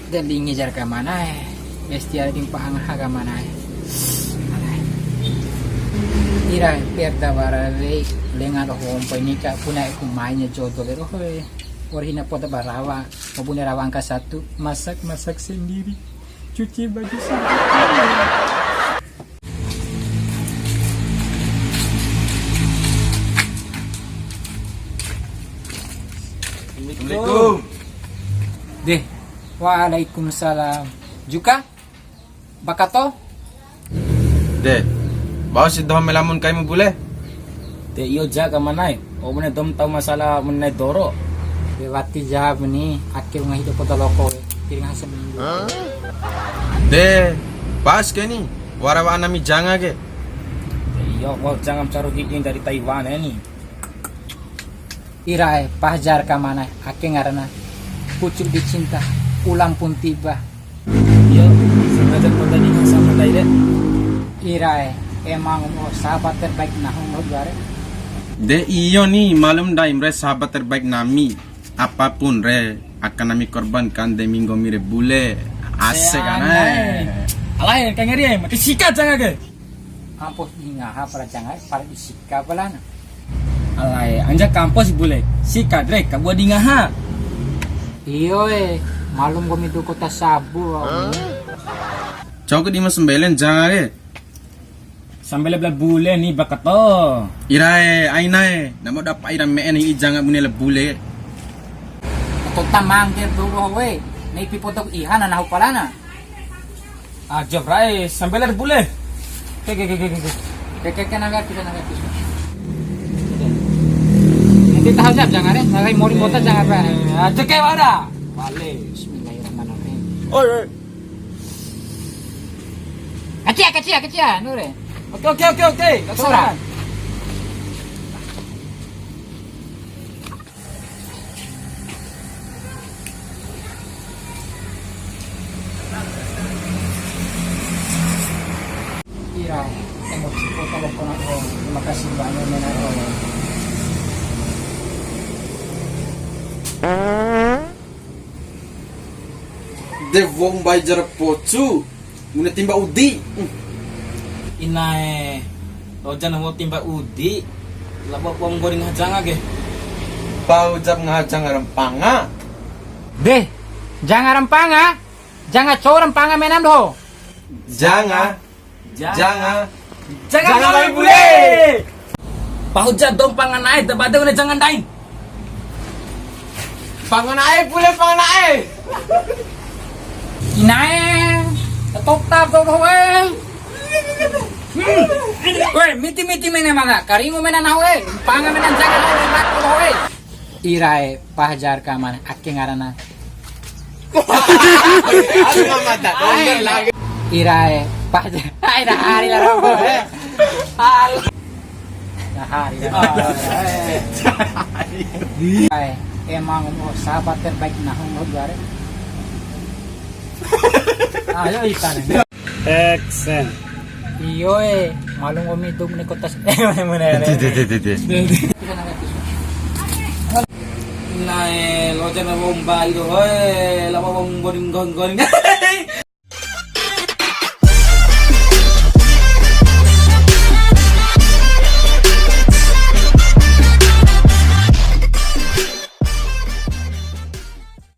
Dali ngejar ke mana ya? Bestial di pangah ke mana ya? Ira perda barale lengan rohong penika punai kumainya jodoh lero hoy. Orhina pada barawa, maupun rawa angka 1 masak sendiri, cuci baju sendiri. Assalamualaikum. Deh, waalaikumsalam. Juga, bakato? Deh, bawa si doh melamun kaimu boleh? Te iyo jaga manai. O mene dom tahu masalah menai doro. Lewati jawab nih, akhir hidup pada loko. Piring hasil minggu. Deh, pas ke ni. Warawa anami janga ke. Te iyo kau jangan caruh hiding dari Taiwan ni. Irae, pajar ke mana? Akhir ngarana. Pucuk dicinta, ulang pun tiba. Iyo, sengaja kau tadi sama Taide. Irae, emang sahabat terbaik nahung gare. Deh iyo nih, malum dah imre sahabat terbaik nami. Apapun re akan nami korbankan demi mire bule. Asik kan Alai kan ngeri mati sikat jangan ke. Kampus ingaha para jangan para disika balana. Alai anja kampus boleh. Sikat rek ka buat dingaha. Iyo malum kami tu kota Sabu. Cau ke di mas sembelen janga ke. Sambil belah bule ni bakato. Irae, ainae, namo dapat ira me ni janga bune le bule. Atau tamang dia dulu we. Nai pipotok ihan na palana. Ah jabrai sambil belah bule. Keke naga kita naga pisu. Nanti tahu siap jangan naga mori kota jangan apa. Aja ke wada. Wale. Bismillahirrahmanirrahim. Oi. Kecil nure. Oke. Sora. Ira, emosi ko telepon ako. Terima kasih banyak menaro. Devong bayar pocu. Mune timba udi. Inae. Rojan mau timba udi. Labo wong goreng hajang age. Pau jap ngajang rempanga. Deh, jangan rempanga. Jangan cowok rempanga menam doh. Jangan. Jangan kali bule. Pahujat dong pangan air, tebada udah jangan dain. Pangan ae bule pangan ae. Inae, tetap tuh we. Weh, miti mena maga. Karimu mena na we. Panga mena jangan we mak we. Irae pahajar ka mana aking ngarana. Aduh mata. Lagi. Irae pahajar. Ai dah hari lah robo. Hal. Dah hari lah. Irae emang sahabat terbaik nahung gare. Ayo ikan. Action. Iyo malum kami dug ni kotas. Mana. Inae, rojan mau mbak itu, hoi, lama mau goreng.